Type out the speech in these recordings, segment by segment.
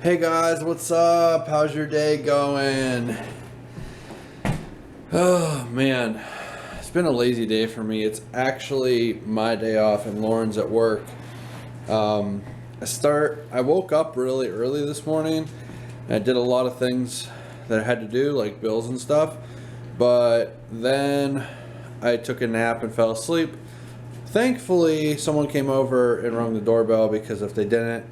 Hey guys, what's up? How's your day going? Oh man, it's been a lazy day for me. It's actually my day off and Lauren's at work. I woke up really early this morning and I did a lot of things that I had to do, like bills and stuff. But then I took a nap and fell asleep. Thankfully, someone came over and rung the doorbell, because if they didn't,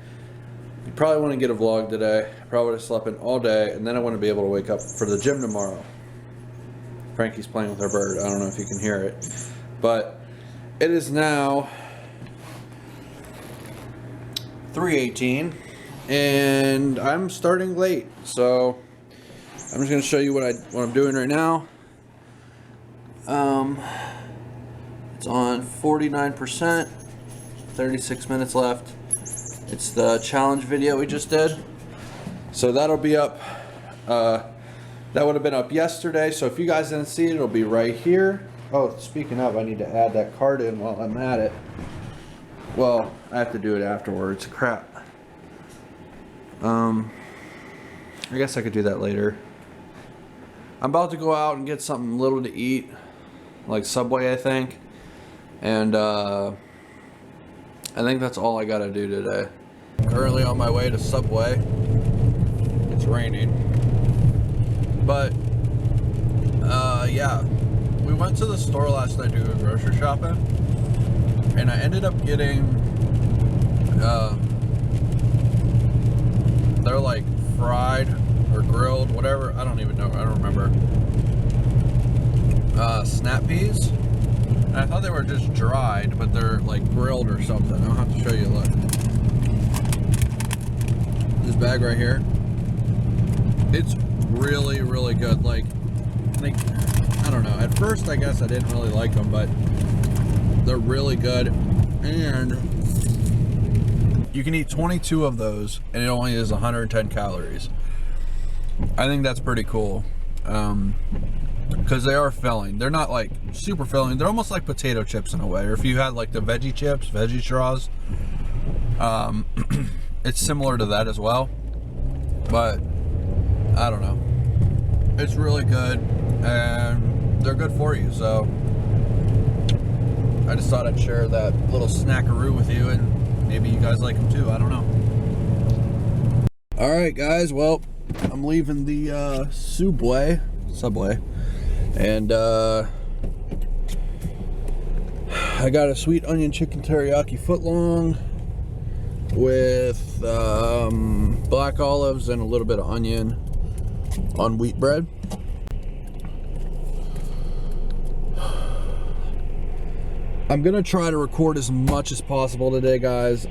you probably want to get a vlog today. I probably would have slept in all day, and then I want to be able to wake up for the gym tomorrow. Frankie's playing with her bird. I don't know if you can hear it. But it is now 3:18, and I'm starting late. So I'm just going to show you what I'm doing right now. It's on 49%, 36 minutes left. It's the challenge video we just did. So that'll be up, that would have been up yesterday. So if you guys didn't see it, it'll be right here. Oh, speaking of, I need to add that card in while I'm at it. Well, I have to do it afterwards. Crap. I guess I could do that later. I'm about to go out and get something little to eat, like Subway, I think. And I think that's all I gotta do today. Currently on my way to Subway. It's raining. But yeah, we went to the store last night to do grocery shopping, and I ended up getting they're like fried or grilled, whatever, I don't even know, I don't remember, snap peas. And I thought they were just dried, but they're like grilled or something. I'll have to show you. Look, this bag right here, it's really, really good. Like, I don't know, at first I guess I didn't really like them, but they're really good. And you can eat 22 of those and it only is 110 calories. I think that's pretty cool. Because they are filling. They're not like super filling. They're almost like potato chips in a way. Or if you had like the veggie chips, veggie straws, it's similar to that as well. But I don't know. It's really good, and they're good for you. So I just thought I'd share that little snackaroo with you, and maybe you guys like them too. I don't know. All right, guys. Well, I'm leaving the Subway, and I got a sweet onion chicken teriyaki footlong with black olives and a little bit of onion on wheat bread. I'm gonna try to record as much as possible today, guys.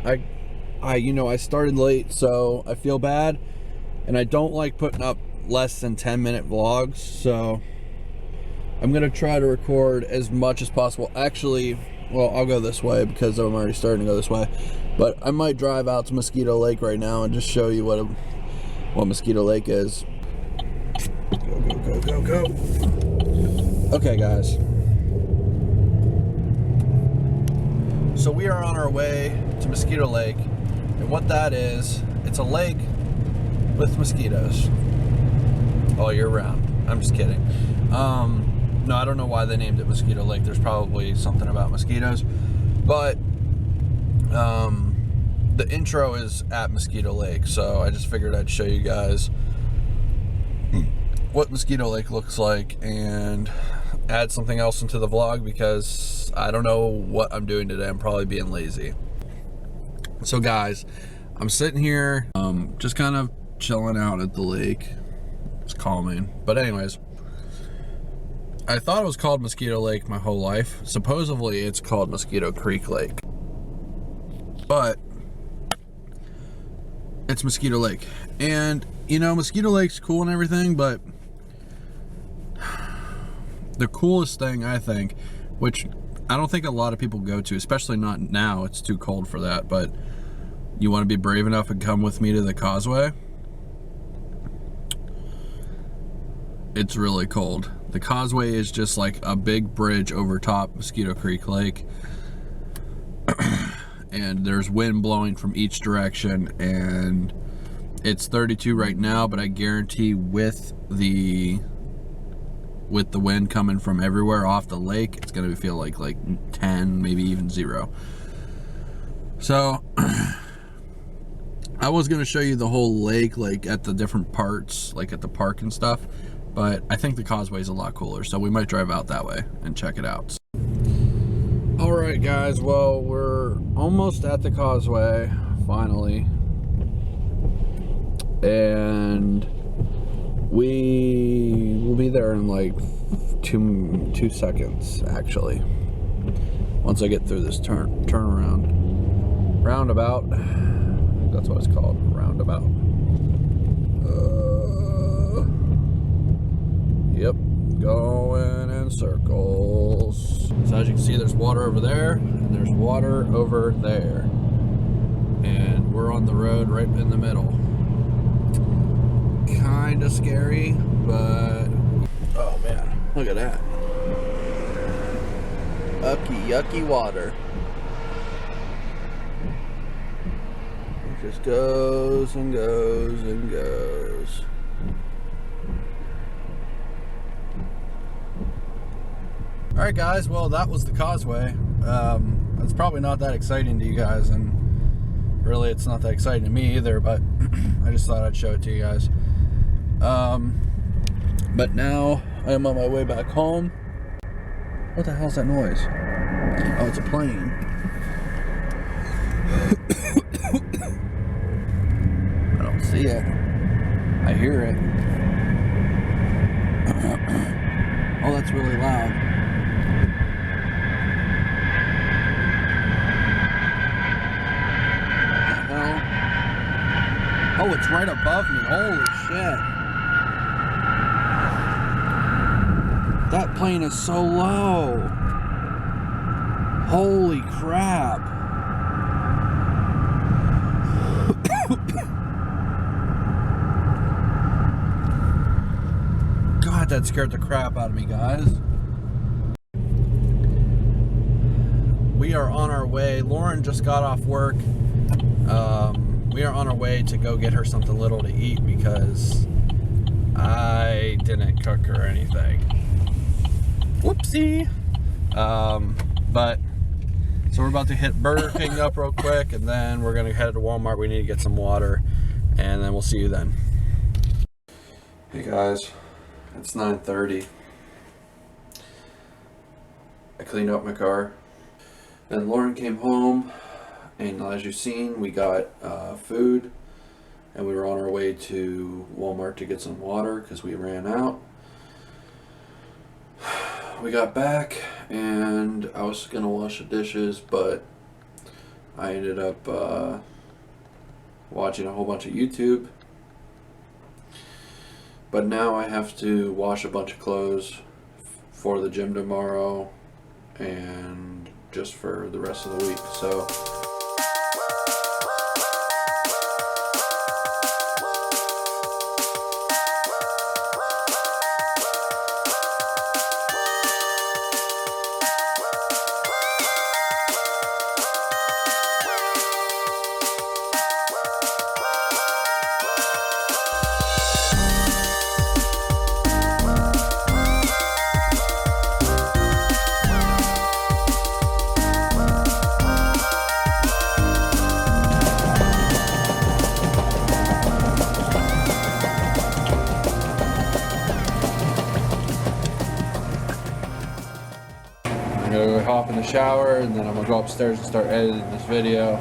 I started late, so I feel bad, and I don't like putting up less than 10-minute vlogs, so I'm gonna try to record as much as possible. Actually, well, I'll go this way because I'm already starting to go this way, but I might drive out to Mosquito Lake right now and just show you what Mosquito Lake is. Go. Okay, guys, so we are on our way to Mosquito Lake, and what that is, it's a lake with mosquitoes all year round. I'm just kidding. No, I don't know why they named it Mosquito Lake. There's probably something about mosquitoes, but the intro is at Mosquito Lake, so I just figured I'd show you guys what Mosquito Lake looks like and add something else into the vlog, because I don't know what I'm doing today. I'm probably being lazy. So guys, I'm sitting here just kind of chilling out at the lake. It's calming. But anyways, I thought it was called Mosquito Lake my whole life. Supposedly it's called Mosquito Creek Lake, but it's Mosquito Lake. And you know, Mosquito Lake's cool and everything, but the coolest thing, I think, which I don't think a lot of people go to, especially not now, it's too cold for that, but you want to be brave enough and come with me to the causeway. It's really cold. The causeway is just like a big bridge over top Mosquito Creek Lake. And there's wind blowing from each direction, and It's 32 right now, but I guarantee with the wind coming from everywhere off the lake, it's gonna feel like 10, maybe even 0. So I was gonna show you the whole lake, like at the different parts, like at the park and stuff, but I think the causeway is a lot cooler, so we might drive out that way and check it out. All right, guys, well, we're almost at the causeway, finally, and we will be there in like two seconds, actually, once I get through this roundabout. That's what it's called, roundabout. Yep, going in circles. So as you can see, there's water over there, and there's water over there, and we're on the road right in the middle. Kind of scary, but oh man, look at that. Yucky water. It just goes and goes and goes. Alright guys, well, that was the causeway. It's probably not that exciting to you guys, and really it's not that exciting to me either, but I just thought I'd show it to you guys. But now I am on my way back home. What the hell's that noise? Oh, it's a plane. I don't see it. I hear it. Oh, that's really loud. What the hell? Oh, it's right above me. Holy shit. That plane is so low. Holy crap. God, that scared the crap out of me, guys. We are on our way. Lauren just got off work. We are on our way to go get her something little to eat because I didn't cook her anything. Whoopsie. But so we're about to hit Burger King up real quick, and then we're gonna head to Walmart. We need to get some water, and then we'll see you then. Hey guys, it's 9:30. I cleaned up my car. Then Lauren came home, and as you've seen, we got food, and we were on our way to Walmart to get some water because we ran out. We got back, and I was gonna wash the dishes, but I ended up watching a whole bunch of YouTube. But now I have to wash a bunch of clothes for the gym tomorrow and just for the rest of the week. So I'm gonna go hop in the shower, and then I'm gonna go upstairs and start editing this video.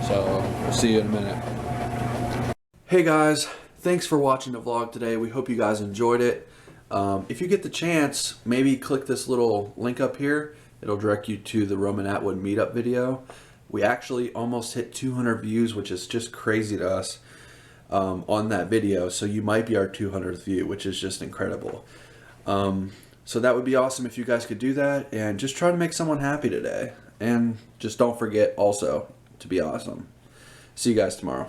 So we'll see you in a minute. Hey guys, thanks for watching the vlog today. We hope you guys enjoyed it. If you get the chance, maybe click this little link up here. It'll direct you to the Roman Atwood meetup video. We actually almost hit 200 views, which is just crazy to us, on that video. So you might be our 200th view, which is just incredible. So that would be awesome if you guys could do that, and just try to make someone happy today. And just don't forget also to be awesome. See you guys tomorrow.